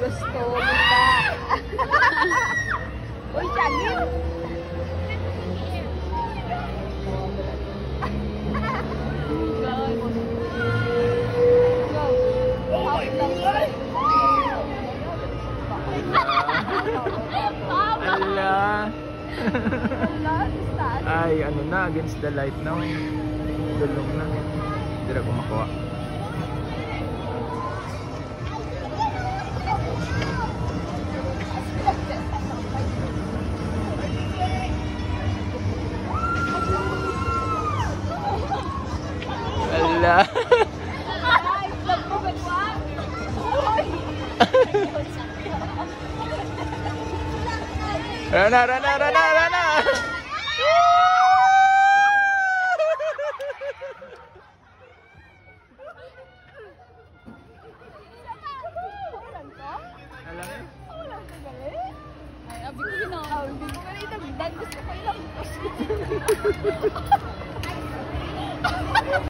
Gusto mo ba? Uy, Chagin! Ala. Ay, ano na, against the light now. Dulong na. Hindi na ko makuha. Ala. Rana, Rana, Rana, Rana. Ay, abi ko ginawa. Hindi ko na itagdag. Gusto ko ilang.